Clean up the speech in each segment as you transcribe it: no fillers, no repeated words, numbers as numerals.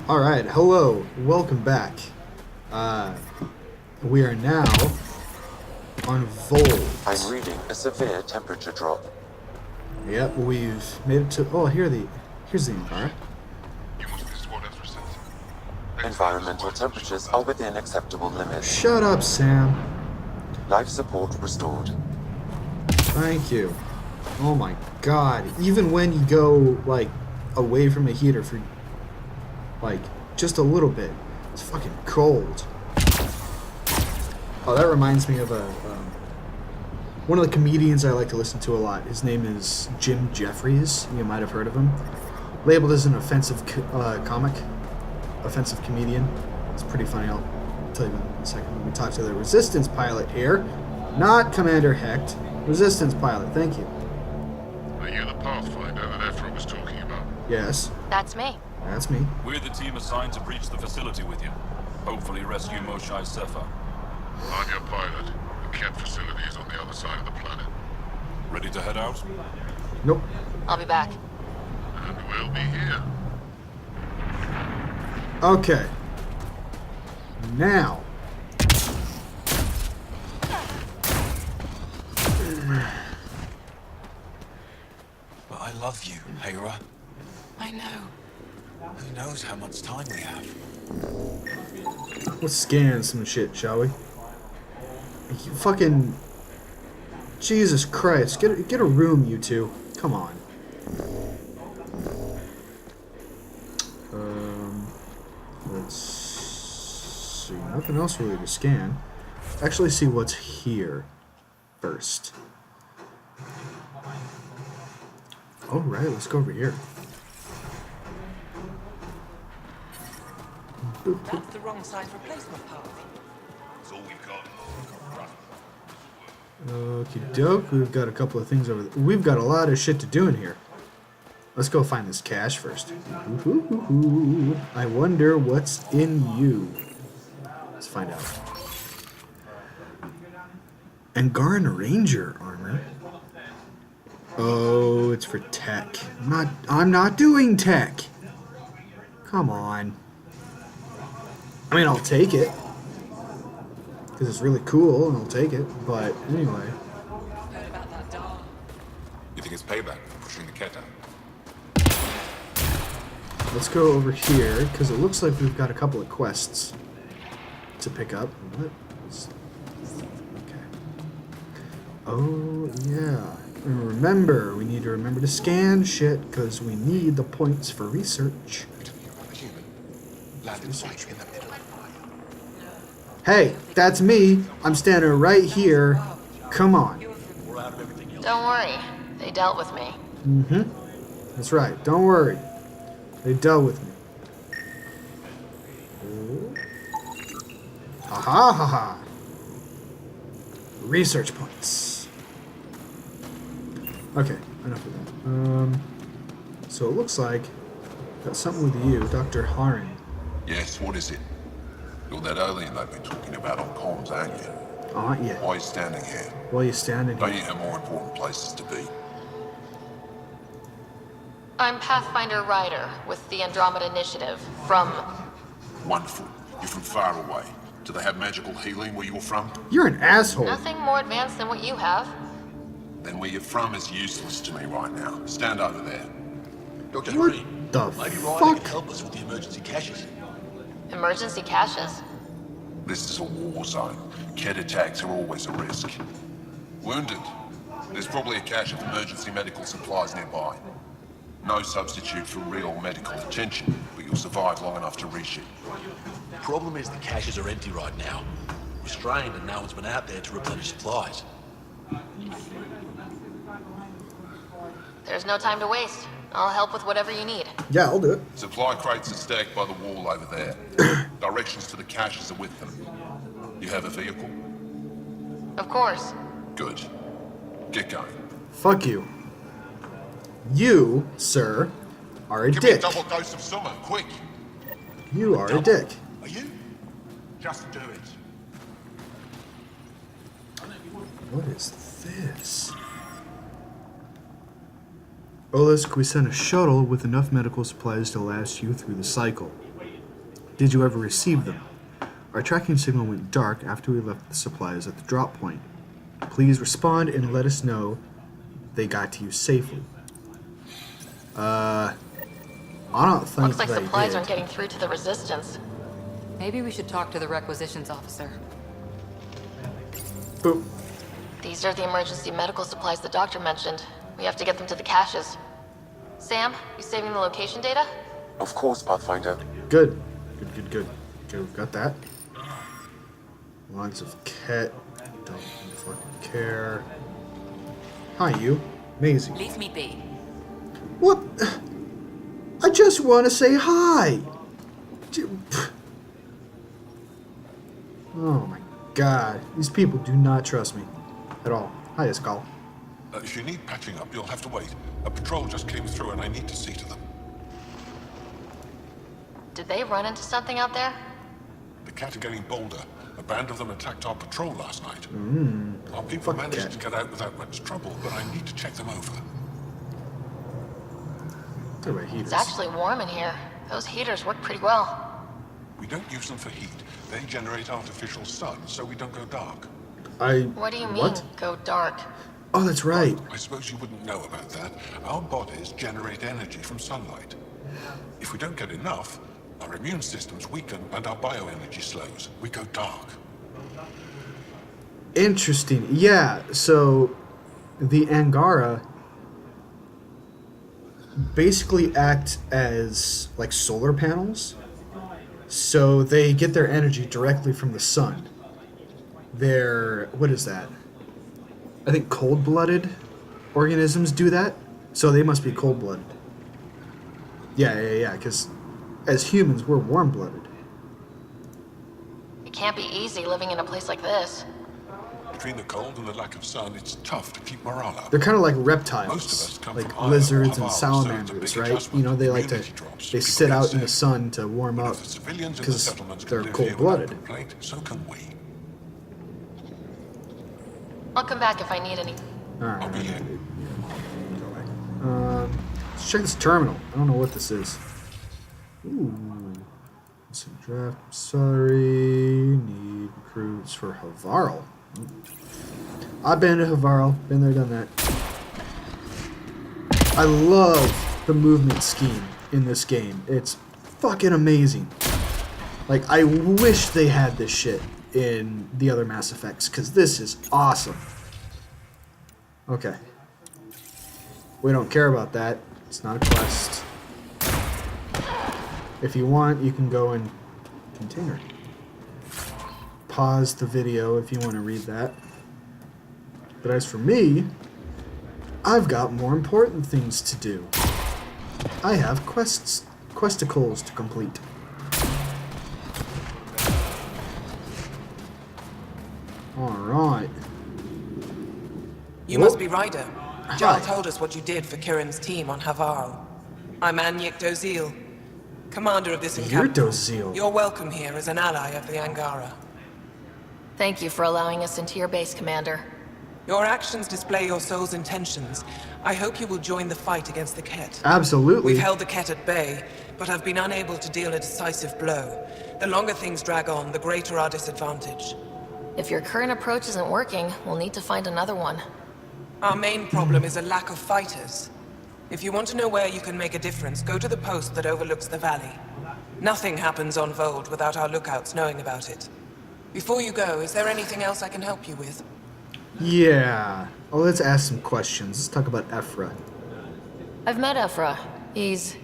Alright, hello, welcome back. We are now on Volt. I'm reading a severe temperature drop. Yep, we've made it to... Oh, here's the Empire. Environmental temperatures are within acceptable limits. Shut up, Sam. Life support restored. Thank you. Oh my god. Even when you go, like, away from a heater for, like, just a little bit, it's fucking cold. Oh, that reminds me of one of the comedians I like to listen to a lot. His name is Jim Jeffries. You might have heard of him. Labeled as an offensive offensive comedian. It's pretty funny. I'll tell you in a second when we talk to the Resistance pilot here. Not Commander Hecht. Resistance pilot. Thank you. Are you the Pathfinder that Ephra was talking about? Yes. That's me. That's me. We're the team assigned to breach the facility with you. Hopefully rescue Moshai Sefa. I'm your pilot. The camp facility is on the other side of the planet. Ready to head out? Nope. I'll be back. And we'll be here. Okay. Now. But I love you, Hera. I know. Who knows how much time we have? Let's scan some shit, shall we? You fucking... Jesus Christ. Get a room, you two. Come on. Let's see. Nothing else really to scan. Actually see what's here first. Alright, let's go over here. That's the wrong size replacement part. That's all we've got. Okie doke. We've got a couple of things over there. We've got a lot of shit to do in here. Let's go find this cache first. Ooh, I wonder what's in you. Let's find out. Angaran Ranger armor. Oh, it's for tech. I'm not doing tech. Come on. I mean, I'll take it. Because it's really cool, and I'll take it. But, anyway. Heard about that doll. You think it's payback for pushing the cat out? Let's go over here, because it looks like we've got a couple of quests to pick up. What? Okay. Oh, yeah. And remember, we need to remember to scan shit, because we need the points for research. Hey, that's me. I'm standing right here. Come on. Don't worry. They dealt with me. Mm-hmm. That's right. Don't worry. They dealt with me. Ha ha ha ha. Research points. Okay, enough of that. So it looks like got something with you, Dr. Haring. Yes, what is it? You're that alien they've been talking about on comms, aren't you? Aren't you? Why are you standing here? While you're standing Don't here. you have more important places to be? I'm Pathfinder Ryder with the Andromeda Initiative from... Wonderful. You're from far away. Do they have magical healing where you're from? You're an asshole. Nothing more advanced than what you have. Then where you're from is useless to me right now. Stand over there. Dr. What Green, the maybe Ryder fuck? can help us with the emergency caches. Emergency caches. This is a war zone. Cat attacks are always a risk. Wounded. There's probably a cache of emergency medical supplies nearby. No substitute for real medical attention, but you'll survive long enough to reshoot. Problem is the caches are empty right now. We're strained and no one's been out there to replenish supplies. There's no time to waste. I'll help with whatever you need. Yeah, I'll do it. Supply crates are stacked by the wall over there. Directions to the caches are with them. You have a vehicle? Of course. Good. Get going. Fuck you. You, sir, are a Give me a dick. double dose of summer, quick! You are a dick. Are you? Just do it. What is this? Olisk, we sent a shuttle with enough medical supplies to last you through the cycle. Did you ever receive them? Our tracking signal went dark after we left the supplies at the drop point. Please respond and let us know they got to you safely. I don't think Looks like they supplies did. aren't getting through to the Resistance. Maybe we should talk to the requisitions officer. Boop. These are the emergency medical supplies the doctor mentioned. We have to get them to the caches. Sam, you saving the location data? Of course, Pathfinder. Good. Good. Okay, we've got that. Lines of Ket. Don't fucking care. Hi, you. Maisie. Leave me be. What? I just want to say hi. Oh my god. These people do not trust me at all. Hi, Escal. If you need patching up, you'll have to wait. A patrol just came through and I need to see to them. Did they run into something out there? The Cat are getting bolder. A band of them attacked our patrol last night. Our people Fuck managed Cat. to get out without much trouble, but I need to check them over. They're my heaters. It's actually warm in here. Those heaters work pretty well. We don't use them for heat. They generate artificial sun, so we don't go dark. What do you mean, go dark? Oh, that's right. I suppose you wouldn't know about that. Our bodies generate energy from sunlight. If we don't get enough, our immune systems weaken and our bioenergy slows. We go dark. Interesting. Yeah, so the Angara basically act as like solar panels. So they get their energy directly from the sun. They're, what is that? I think cold-blooded organisms do that. So they must be cold-blooded. Yeah, because as humans, we're warm-blooded. It can't be easy living in a place like this. Between the cold and the lack of sun, it's tough to keep morale up. They're kind of like Most of reptiles, us come like from Io or lizards and Havara, so it's a salamanders, big right? adjustment. You know, they like to, Immunity drops. they People sit get out in the sick. sun to warm But up if the civilians in the because settlements can they're live here without cold-blooded. complaint, so can we. I'll come back if I need any. I'll be here. Let's check this terminal. I don't know what this is. Ooh. It's a draft. Sorry. Need recruits for Havarl. I've been to Havarl. Been there, done that. I love the movement scheme in this game. It's fucking amazing. Like, I wish they had this shit in the other Mass Effects, because this is awesome. Okay. We don't care about that. It's not a quest. If you want, you can go and container. Pause the video if you want to read that. But as for me, I've got more important things to do. I have questicles to complete. Alright. You Whoa. must be Ryder. Jarl Hi. told us what you did for Kirin's team on Havarl. I'm Anyek Dozil, commander of this You're encampment. Dozil. You're welcome here as an ally of the Angara. Thank you for allowing us into your base, Commander. Your actions display your soul's intentions. I hope you will join the fight against the Ket. Absolutely. We've held the Ket at bay, but have been unable to deal a decisive blow. The longer things drag on, the greater our disadvantage. If your current approach isn't working, we'll need to find another one. Our main problem is a lack of fighters. If you want to know where you can make a difference, go to the post that overlooks the valley. Nothing happens on Vold without our lookouts knowing about it. Before you go, is there anything else I can help you with? Yeah. Oh, let's ask some questions. Let's talk about Ephra. I've met Ephra. He's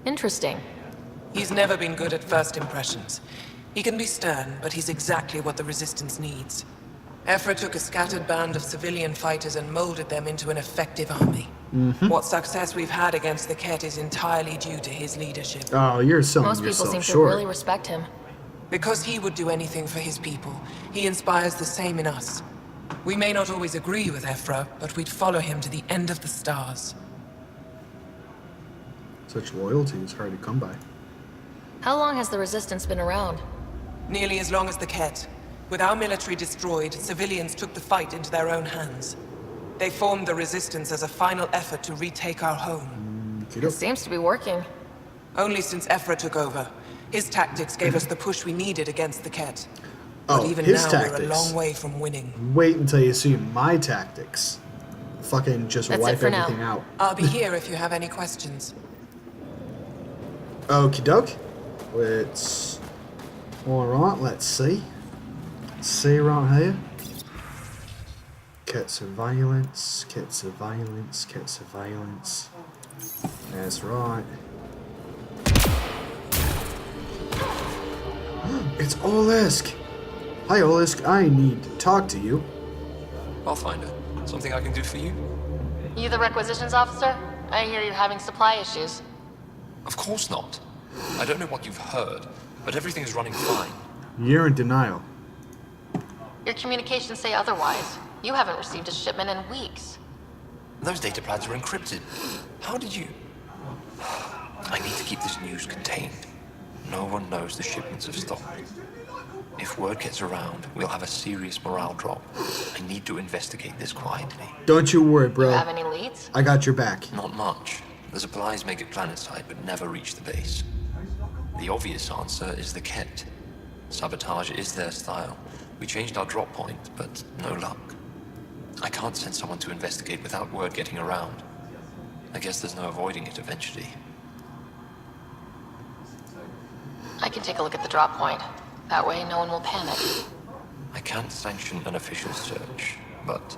interesting. He's never been good at first impressions. He can be stern, but he's exactly what the Resistance needs. Ephra took a scattered band of civilian fighters and molded them into an effective army. What success we've had against the Ket is entirely due to his leadership. Oh, you're selling Most people yourself seem to short. really respect him. Because he would do anything for his people, he inspires the same in us. We may not always agree with Ephra, but we'd follow him to the end of the stars. Such loyalty is hard to come by. How long has the Resistance been around? Nearly as long as the Ket. With our military destroyed, civilians took the fight into their own hands. They formed the Resistance as a final effort to retake our home. It seems to be working. Only since Ephra took over. His tactics gave us the push we needed against the Ket. Oh, But even his now, tactics. we're a long way from winning. Wait until you see my tactics. Fucking just That's it wipe for now. everything out. I'll be here if you have any questions. Okie doke. Let's. Alright, let's see. Let's see right here. Ket surveillance, Ket surveillance, Ket surveillance. That's right. It's Olisk! Hi Olisk, I need to talk to you. Pathfinder, something I can do for you? You the requisitions officer? I hear you're having supply issues. Of course not. I don't know what you've heard, but everything is running fine. You're in denial. Your communications say otherwise. You haven't received a shipment in weeks. Those data pads are encrypted. How did you... I need to keep this news contained. No one knows the shipments have stopped. If word gets around, we'll have a serious morale drop. I need to investigate this quietly. Don't you worry, bro. You have any leads? I got your back. Not much. The supplies make it planetside, but never reach the base. The obvious answer is the Ket. Sabotage is their style. We changed our drop point, but no luck. I can't send someone to investigate without word getting around. I guess there's no avoiding it eventually. I can take a look at the drop point. That way, no one will panic. I can't sanction an official search, but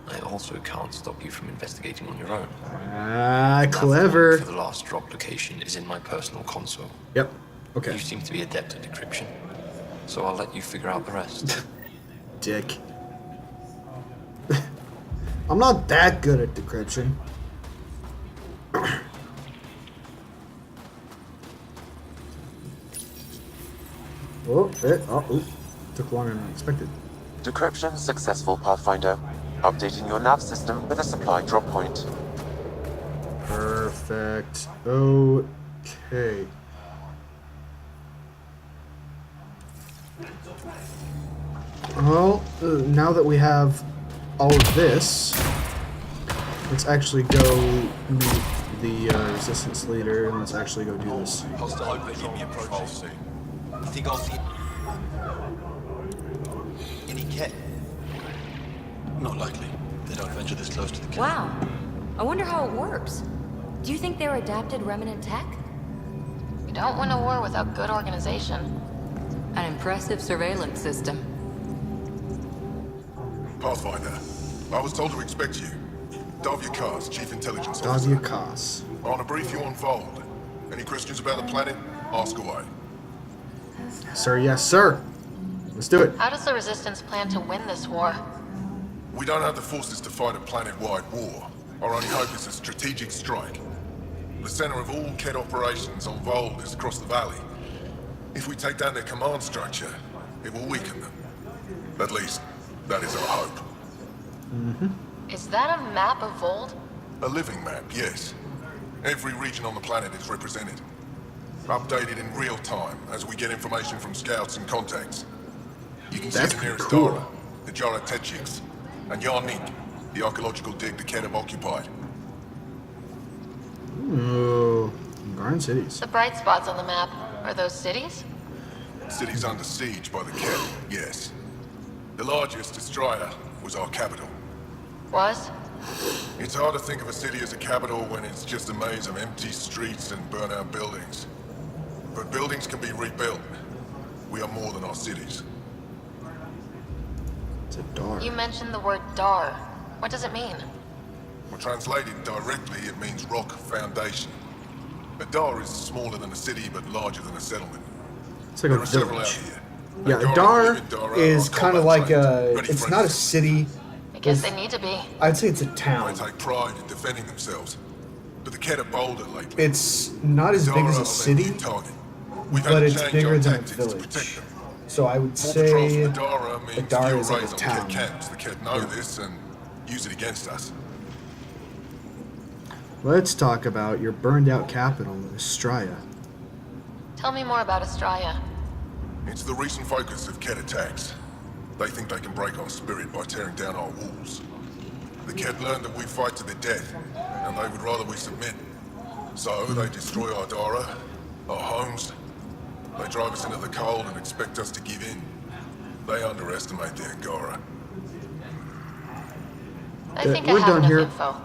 I also can't stop you from investigating on your own. Ah, clever. For the last drop location is in my personal console. Yep. Okay. You seem to be adept at decryption, so I'll let you figure out the rest. Dick. I'm not that good at decryption. Took longer than I expected. Decryption successful, Pathfinder. Updating your nav system with a supply drop point. Perfect. Okay. Well, now that we have all of this, let's actually go meet the resistance leader, and let's actually go do this. Hostile enemy approaching soon. You think I'll see any Ket? Not likely. They don't venture this close to the Ket. Wow. I wonder how it works. Do you think they're adapted remnant tech? You don't win a war without good organization. An impressive surveillance system. Pathfinder, I was told to expect you. Davia Kars, Chief Intelligence Officer. Davia Kars. I want to brief you on Vold. Any questions about the planet? Ask away. Sir, yes, sir. Let's do it. How does the Resistance plan to win this war? We don't have the forces to fight a planet-wide war. Our only hope is a strategic strike. The center of all Ket operations on Vold is across the valley. If we take down their command structure, it will weaken them. At least, that is our hope. Is that a map of Vold? A living map, yes. Every region on the planet is represented. Updated in real time as we get information from scouts and contacts. You can That's see the nearest cool. Dara, the Jara Tetchiks, and Yarnik, the archaeological dig the Ket have occupied. Ooh, Garden Cities. The bright spots on the map, are those cities? Cities under siege by the Ket, yes. The largest, Estraya, was our capital. Was? It's hard to think of a city as a capital when it's just a maze of empty streets and burnt-out buildings. But buildings can be rebuilt. We are more than our cities. It's a door. You mentioned the word Dar. What does it mean? Well, translated directly, it means rock foundation. A dar is smaller than a city, but larger than a settlement. It's like There a are several out village. here. Yeah, Dara a dar live in Dara is are kind of combat like trained, a. ready It's for not a anything. city. I guess It's- they need to be. I'd say it's a They town. take pride in defending themselves. But the Ket are bolder lately. It's not as big Dara as are a their city, new target. We've had but to it's change bigger our than a tactics to protect village. them. So I would More patrols from say the Dara means Dara fewer is like a raids on town. Ket camps. The Ket know this and use it against us. let's talk about your burned out capital, Estraya. Tell me more about Estraya. It's the recent focus of Ket attacks. They think they can break our spirit by tearing down our walls. The Ket learned that we fight to the death, and they would rather we submit. So they destroy our Dara, our homes, They drive us into the cold and expect us to give in. They underestimate the Angora. I think I we're have done enough here. info.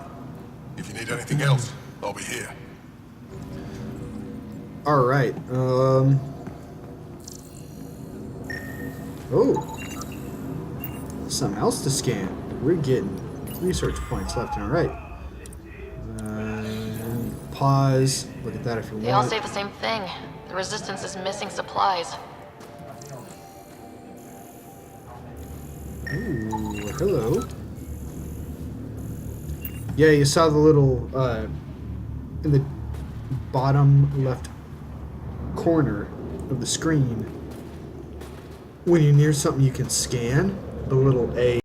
If you need anything else, I'll be here. All right. Oh. Something else to scan. We're getting research points left and right. Pause. Look at that if you They all want. say the same thing. The Resistance is missing supplies. Ooh, hello. Yeah, you saw the little, in the bottom left corner of the screen. When you're near something you can scan, the little A